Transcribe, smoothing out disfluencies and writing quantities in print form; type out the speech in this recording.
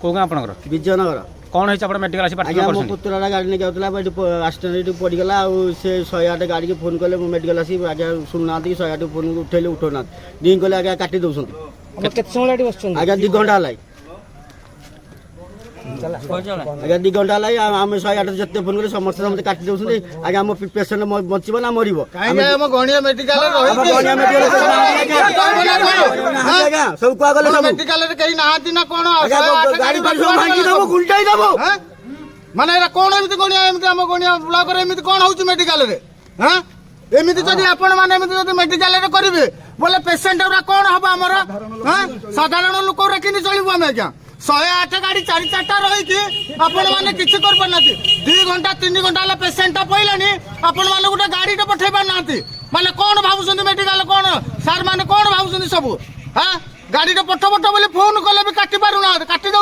କୋଉ ଗାଁ ଆପଣଙ୍କର? ବିଜୟନଗର। କଣ ହେଇଛି ଆପଣ ମେଡିକାଲ ଆସି ଆଜ୍ଞା ମୋ ପୁତୁରାଟା ଗାଡ଼ି ନେଇକି ଯାଉଥିଲା ଆକ୍ସିଡେଣ୍ଟ ଏଠି ପଡ଼ିଗଲା ଆଉ ସେ 108 ଗାଡ଼ିକି ଫୋନ୍ କଲେ ମୁଁ ମେଡିକାଲ ଆସି ଆଜ୍ଞା ଶୁଣୁନାହାନ୍ତି 108 ଫୋନ୍ ଉଠେଇଲେ ଉଠଉନାହାନ୍ତି ରିଙ୍ଗ କଲେ ଆଜ୍ଞା କାଟି ଦେଉଛନ୍ତି। କେତେ ସମୟ ଏଠି ବସୁଛନ୍ତି? ଆଜ୍ଞା 2 ଘଣ୍ଟା ହେଲାଣି ଆଜ୍ଞା 2 ଘଣ୍ଟା ହେଲାଣି ଆମେ 108 ଯେତେ ଫୋନ୍ କଲେ ସମସ୍ତେ କାଟି ଦେଉଛନ୍ତି। ଆଜ୍ଞା ଆମ ପେସେଣ୍ଟ ବଞ୍ଚିବ ନା ମରିବ? ଆମ ଗଣିଆ ମେଡିକାଲ ସବୁ କୁହାଗଲେ ମେଡିକାଲରେ କେହି ନାହାନ୍ତି ନା କଣ? ଗାଡ଼ି ସବୁ ଭାଙ୍ଗି ଦେବ ଗୁଲଟାଇ ଦେବ ମାନେ ଏରା କଣ ଏମିତି ଗଣିଆ ଏମିତି ଆମ ଗଣିଆ ବ୍ଲକରେ ଏମିତି କଣ ହଉଛି ମେଡିକାଲରେ? ହଁ ଏମିତି ଯଦି ଆପଣ ମାନେ ଏମିତି ଯଦି ମେଡିକାଲରେ କରିବେ ବୋଲେ ପେସେଣ୍ଟ ଗୁରା କଣ ହବ ଆମର? ସାଧାରଣ ଲୋକ କେମିତି ଚଳିବୁ ଆମେ? ଆଜ୍ଞା 108 ଗାଡ଼ି 4-4ଟା ରହିକି ଆପଣ ମାନେ କିଛି କରିପାରୁନାହାନ୍ତି। 2 ଘଣ୍ଟା 3 ଘଣ୍ଟା ହେଲା ପେସେଣ୍ଟଟା ପଇଲାନି ଆପଣ ମାନେ ଗୋଟେ ଗାଡ଼ିଟେ ପଠେଇ ପାରୁନାହାନ୍ତି। ମାନେ କଣ ଭାବୁଛନ୍ତି ମେଡିକାଲ କଣ ସାର୍ ମାନେ କଣ ଭାବୁଛନ୍ତି ସବୁ? ଗାଡ଼ିଟେ ପଠ ବୋଲି ଫୋନ କଲେ ବି କାଟି ପାରୁନାହାନ୍ତି, କାଟି ଦଉଛନ୍ତି।